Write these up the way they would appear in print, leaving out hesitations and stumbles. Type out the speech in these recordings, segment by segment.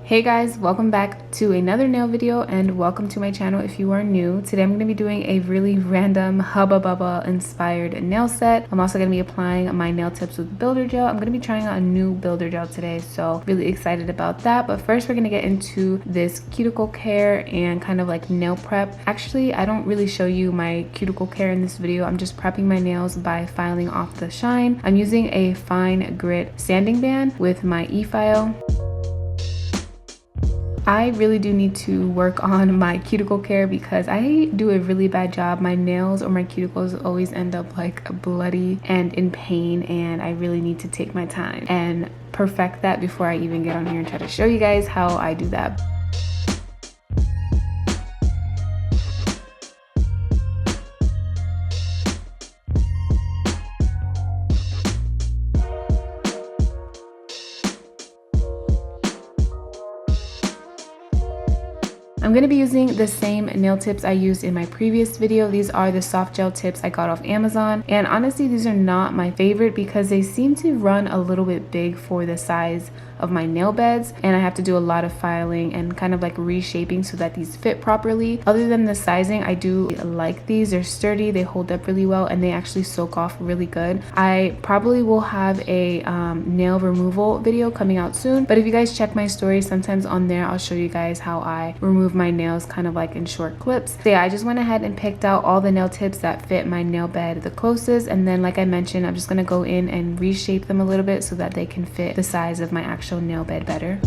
Hey guys, welcome back to another nail video and welcome to my channel if you are new. Today I'm going to be doing a really random Hubba Bubba inspired nail set. I'm also going to be applying my nail tips with builder gel. I'm going to be trying out a new builder gel today, so really excited about that. But first we're going to get into this cuticle care and kind of like nail prep. Actually, I don't really show you my cuticle care in this video. I'm just prepping my nails by filing off the shine. I'm using a fine grit sanding band with my e-file. I really do need to work on my cuticle care because I do a really bad job. My nails or my cuticles always end up like bloody and in pain, and I really need to take my time and perfect that before I even get on here and try to show you guys how I do that. I'm going to be using the same nail tips I used in my previous video. These are the soft gel tips I got off Amazon, and honestly these are not my favorite because they seem to run a little bit big for the size of my nail beds, and I have to do a lot of filing and kind of like reshaping so that these fit properly. Other than the sizing, I do like these. They're sturdy, they hold up really well, and they actually soak off really good. I probably will have a nail removal video coming out soon, but if you guys check my story, sometimes on there I'll show you guys how I remove my nails kind of like in short clips. So yeah, I just went ahead and picked out all the nail tips that fit my nail bed the closest, and then like I mentioned, I'm just going to go in and reshape them a little bit so that they can fit the size of my actual nail bed better.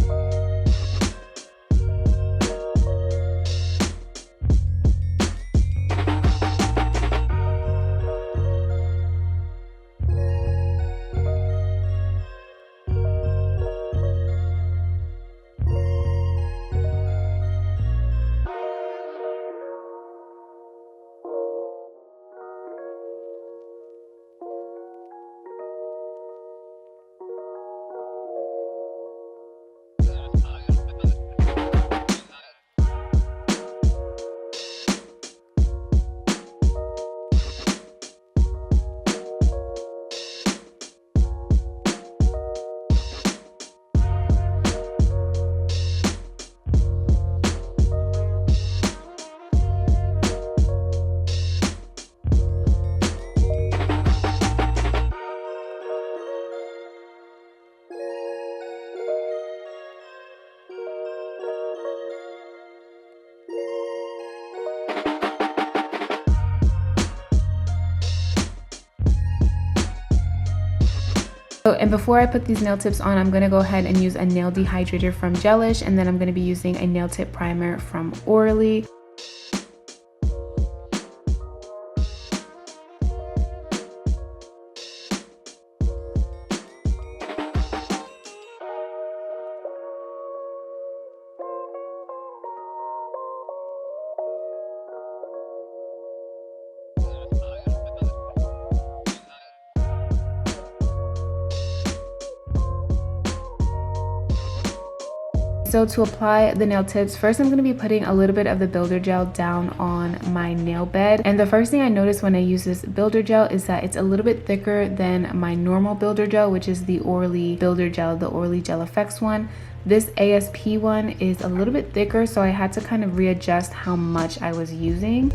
And before I put these nail tips on, I'm going to go ahead and use a nail dehydrator from Gelish, and then I'm going to be using a nail tip primer from Orly. So to apply the nail tips, first I'm going to be putting a little bit of the builder gel down on my nail bed. And the first thing I noticed when I use this builder gel is that it's a little bit thicker than my normal builder gel, which is the Orly builder gel, the Orly Gel Effects one. This ASP one is a little bit thicker, so I had to kind of readjust how much I was using.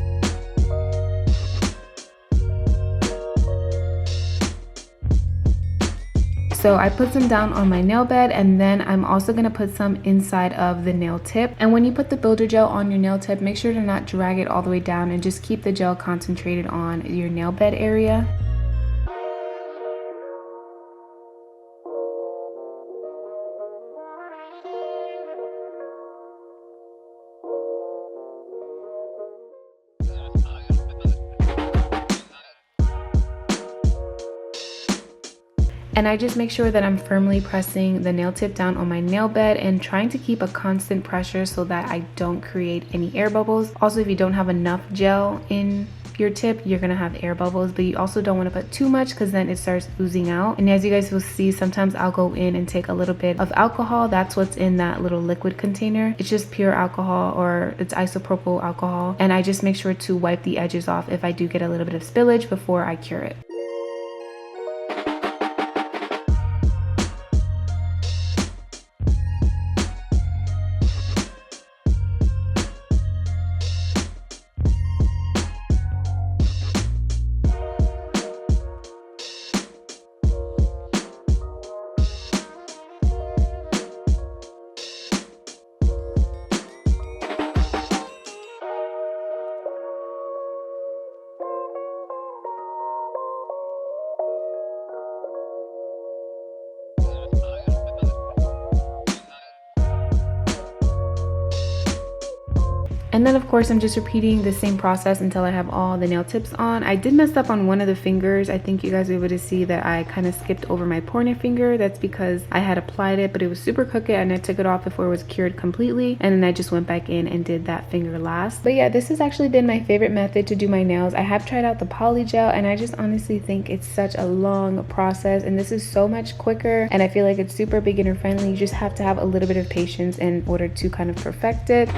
So I put some down on my nail bed, and then I'm also going to put some inside of the nail tip. And when you put the builder gel on your nail tip, make sure to not drag it all the way down and just keep the gel concentrated on your nail bed area. And I just make sure that I'm firmly pressing the nail tip down on my nail bed and trying to keep a constant pressure so that I don't create any air bubbles. Also, if you don't have enough gel in your tip, you're gonna have air bubbles, but you also don't want to put too much because then it starts oozing out. And as you guys will see, sometimes I'll go in and take a little bit of alcohol. That's what's in that little liquid container. It's just pure alcohol, or it's isopropyl alcohol, and I just make sure to wipe the edges off if I do get a little bit of spillage before I cure it. And then of course I'm just repeating the same process until I have all the nail tips on. I did mess up on one of the fingers. I think you guys will be able to see that I kind of skipped over my pointer finger. That's because I had applied it, but it was super crooked and I took it off before it was cured completely. And then I just went back in and did that finger last. But yeah, this has actually been my favorite method to do my nails. I have tried out the poly gel and I just honestly think it's such a long process, and this is so much quicker, and I feel like it's super beginner friendly. You just have to have a little bit of patience in order to kind of perfect it.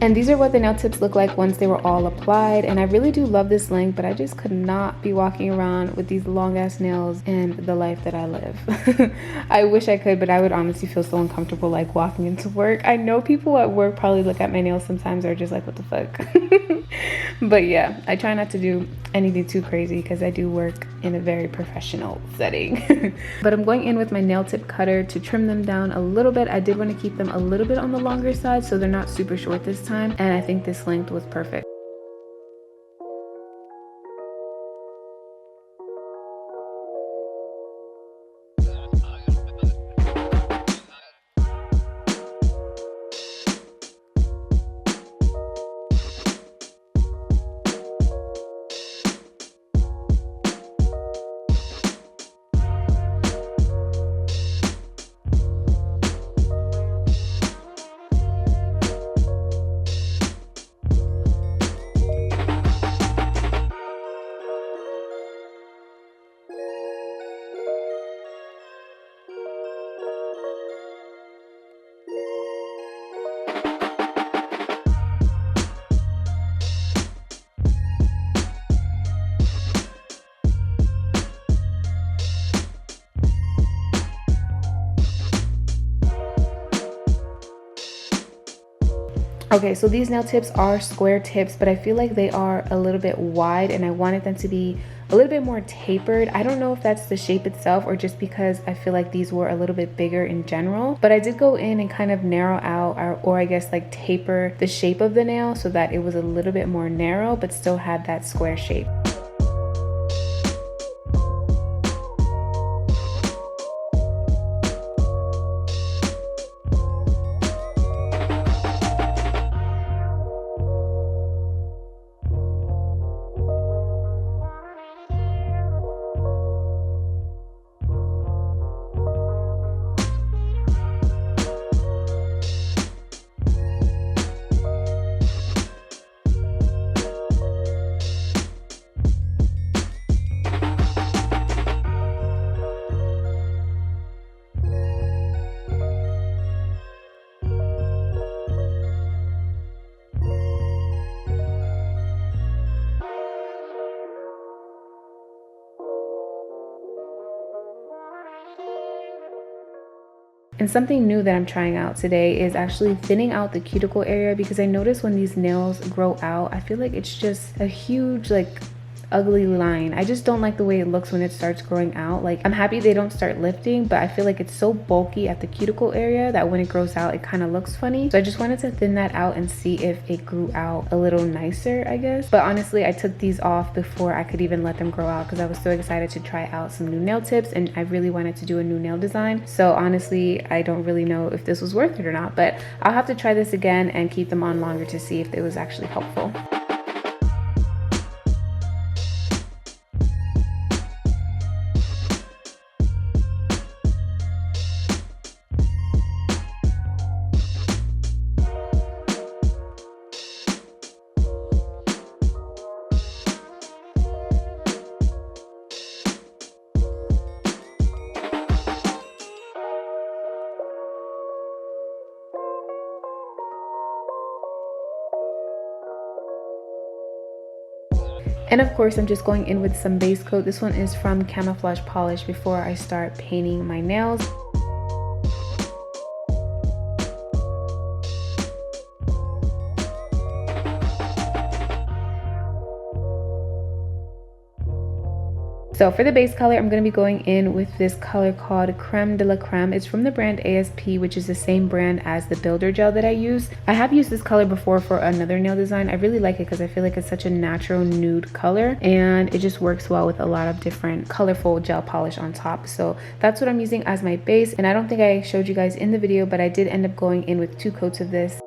And these are what the nail tips look like once they were all applied. And I really do love this length, but I just could not be walking around with these long ass nails in the life that I live. I wish I could, but I would honestly feel so uncomfortable like walking into work. I know people at work probably look at my nails sometimes, are just like, what the fuck? But yeah, I try not to do anything too crazy because I do work in a very professional setting. But I'm going in with my nail tip cutter to trim them down a little bit. I did want to keep them a little bit on the longer side so they're not super short this time, and I think this length was perfect. Okay, so these nail tips are square tips, but I feel like they are a little bit wide and I wanted them to be a little bit more tapered. I don't know if that's the shape itself or just because I feel like these were a little bit bigger in general, but I did go in and kind of narrow out or I guess like taper the shape of the nail so that it was a little bit more narrow but still had that square shape. And something new that I'm trying out today is actually thinning out the cuticle area, because I notice when these nails grow out, I feel like it's just a huge like ugly line. I just don't like the way it looks when it starts growing out. Like, I'm happy they don't start lifting, but I feel like it's so bulky at the cuticle area that when it grows out it kind of looks funny. So I just wanted to thin that out and see if it grew out a little nicer, I guess. But honestly, I took these off before I could even let them grow out because I was so excited to try out some new nail tips and I really wanted to do a new nail design. So honestly, I don't really know if this was worth it or not, but I'll have to try this again and keep them on longer to see if it was actually helpful. And of course, I'm just going in with some base coat. This one is from Camouflage Polish before I start painting my nails. So for the base color, I'm going to be going in with this color called Creme de la Creme. It's from the brand ASP, which is the same brand as the builder gel that I use. I have used this color before for another nail design. I really like it because I feel like it's such a natural nude color and it just works well with a lot of different colorful gel polish on top. So that's what I'm using as my base. And I don't think I showed you guys in the video, but I did end up going in with 2 coats of this.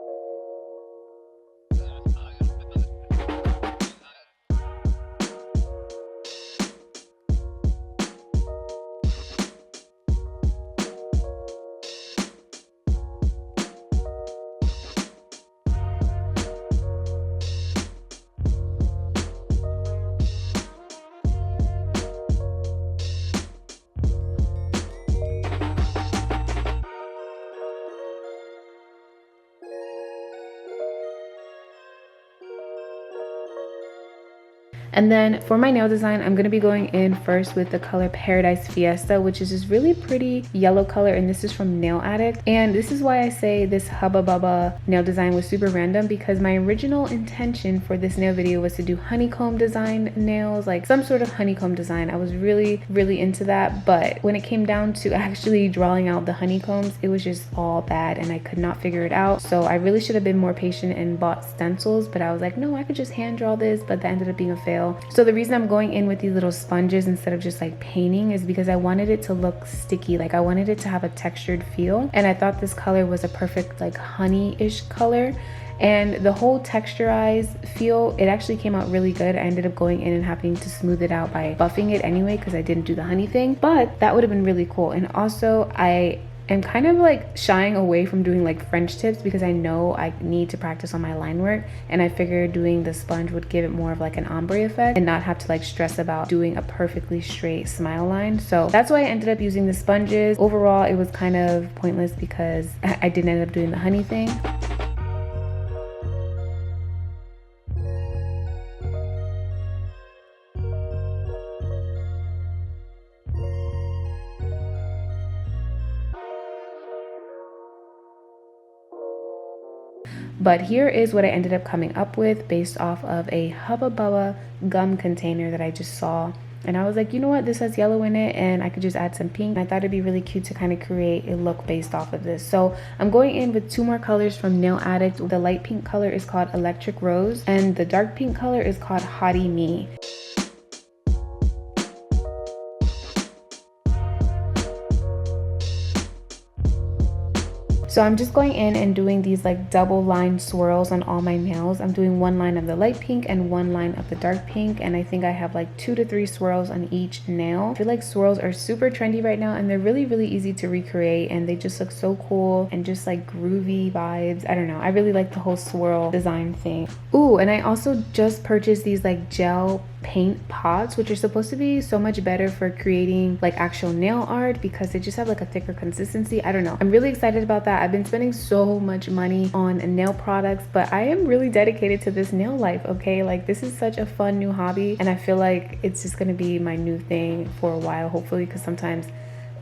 And then for my nail design, I'm going to be going in first with the color Paradise Fiesta, which is this really pretty yellow color, and this is from Nail Addict. And this is why I say this Hubba Bubba nail design was super random, because my original intention for this nail video was to do honeycomb design nails, like some sort of honeycomb design. I was really into that, but when it came down to actually drawing out the honeycombs, it was just all bad and I could not figure it out. So I really should have been more patient and bought stencils, but I was like, no, I could just hand draw this, but that ended up being a fail. So the reason I'm going in with these little sponges instead of just like painting is because I wanted it to look sticky. Like I wanted it to have a textured feel, and I thought this color was a perfect like honey-ish color. And the whole texturized feel, it actually came out really good. I ended up going in and having to smooth it out by buffing it anyway because I didn't do the honey thing, but that would have been really cool. And also I'm kind of like shying away from doing like French tips because I know I need to practice on my line work, and I figured doing the sponge would give it more of like an ombre effect and not have to like stress about doing a perfectly straight smile line. So that's why I ended up using the sponges. Overall, it was kind of pointless because I didn't end up doing the honey thing. But here is what I ended up coming up with based off of a Hubba Bubba gum container that I just saw. And I was like, you know what, this has yellow in it and I could just add some pink. And I thought it'd be really cute to kind of create a look based off of this. So I'm going in with 2 more colors from Nail Addict. The light pink color is called Electric Rose and the dark pink color is called Hottie Me. So I'm just going in and doing these like double line swirls on all my nails. I'm doing 1 line of the light pink and 1 line of the dark pink, and I think I have like 2 to 3 swirls on each nail. I feel like swirls are super trendy right now and they're really easy to recreate, and they just look so cool and just like groovy vibes. I don't know, I really like the whole swirl design thing. Ooh, and I also just purchased these like gel paint pots, which are supposed to be so much better for creating like actual nail art because they just have like a thicker consistency. I don't know, I'm really excited about that. I've been spending so much money on nail products, but I am really dedicated to this nail life, okay? Like this is such a fun new hobby, and I feel like it's just gonna be my new thing for a while, hopefully, because sometimes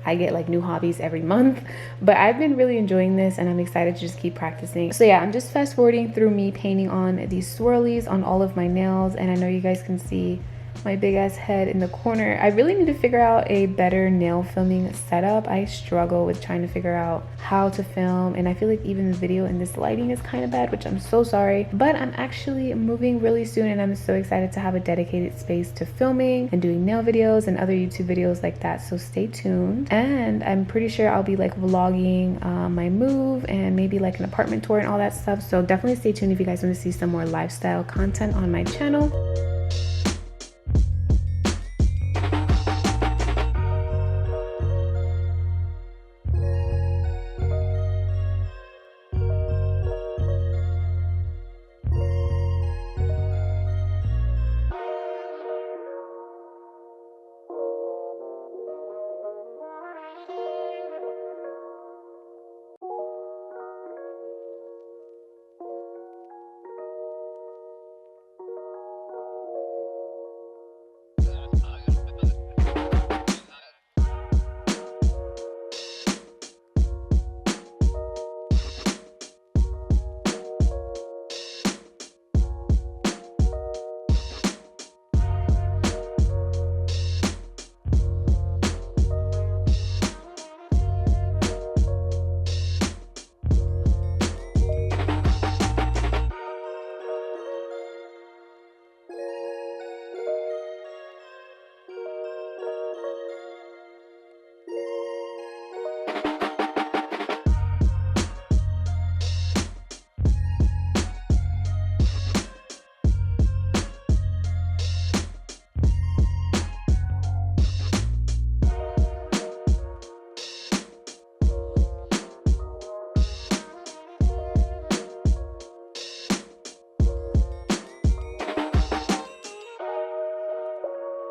I get like new hobbies every month. But I've been really enjoying this and I'm excited to just keep practicing. So yeah, I'm just fast forwarding through me painting on these swirlies on all of my nails, and I know you guys can see my big ass head in the corner. I really need to figure out a better nail filming setup. I struggle with trying to figure out how to film, and I feel like even the video in this lighting is kind of bad, which I'm so sorry. But I'm actually moving really soon and I'm so excited to have a dedicated space to filming and doing nail videos and other YouTube videos like that, so stay tuned. And I'm pretty sure I'll be like vlogging my move and maybe like an apartment tour and all that stuff, so definitely stay tuned if you guys want to see some more lifestyle content on my channel.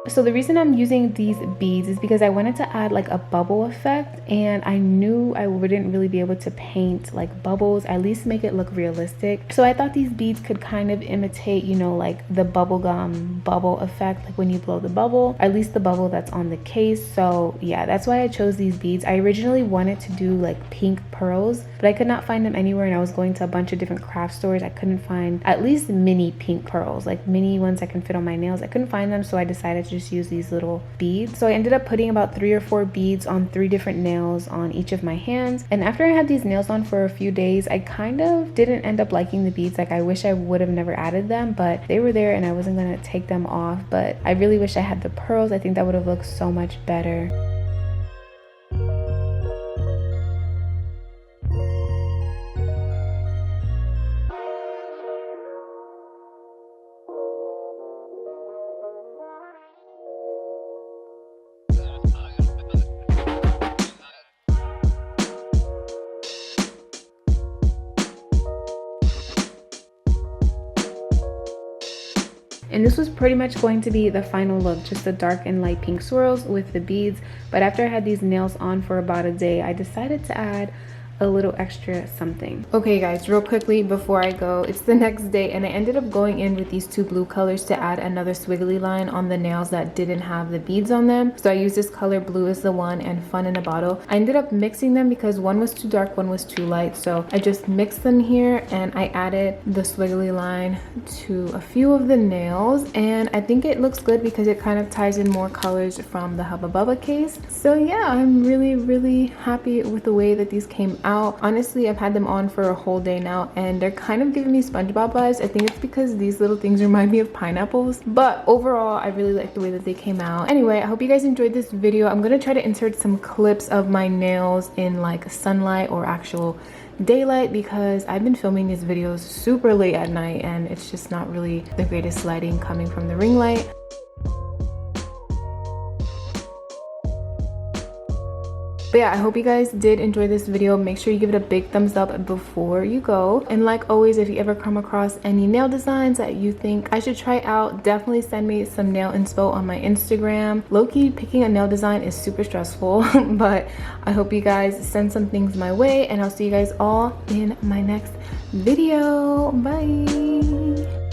So the reason I'm using these beads is because I wanted to add like a bubble effect, and I knew I wouldn't really be able to paint like bubbles, at least make it look realistic. So I thought these beads could kind of imitate, you know, like the bubblegum bubble effect, like when you blow the bubble, or at least the bubble that's on the case. So yeah, that's why I chose these beads. I originally wanted to do like pink pearls, but I could not find them anywhere, and I was going to a bunch of different craft stores. I couldn't find at least mini pink pearls, like mini ones that can fit on my nails. I couldn't find them, so I decided to just use these little beads. So I ended up putting about 3 or 4 beads on 3 different nails on each of my hands. And after I had these nails on for a few days, I kind of didn't end up liking the beads. Like I wish I would have never added them, but they were there and I wasn't gonna take them off. But I really wish I had the pearls. I think that would have looked so much better. And this was pretty much going to be the final look, just the dark and light pink swirls with the beads. But after I had these nails on for about a day, I decided to add a little extra something. Okay guys, real quickly before I go, it's the next day and I ended up going in with these 2 blue colors to add another swiggly line on the nails that didn't have the beads on them. So I used this color Blue is the One and Fun in a Bottle. I ended up mixing them because one was too dark, one was too light. So I just mixed them here and I added the swiggly line to a few of the nails, and I think it looks good because it kind of ties in more colors from the Hubba Bubba case. So yeah, I'm really happy with the way that these came out. Honestly, I've had them on for a whole day now and they're kind of giving me SpongeBob vibes. I think it's because these little things remind me of pineapples, but overall I really like the way that they came out. Anyway, I hope you guys enjoyed this video. I'm gonna try to insert some clips of my nails in like sunlight or actual daylight because I've been filming these videos super late at night and it's just not really the greatest lighting coming from the ring light. But yeah, I hope you guys did enjoy this video. Make sure you give it a big thumbs up before you go. And like always, if you ever come across any nail designs that you think I should try out, definitely send me some nail inspo on my Instagram. Low-key, picking a nail design is super stressful, but I hope you guys send some things my way and I'll see you guys all in my next video. Bye!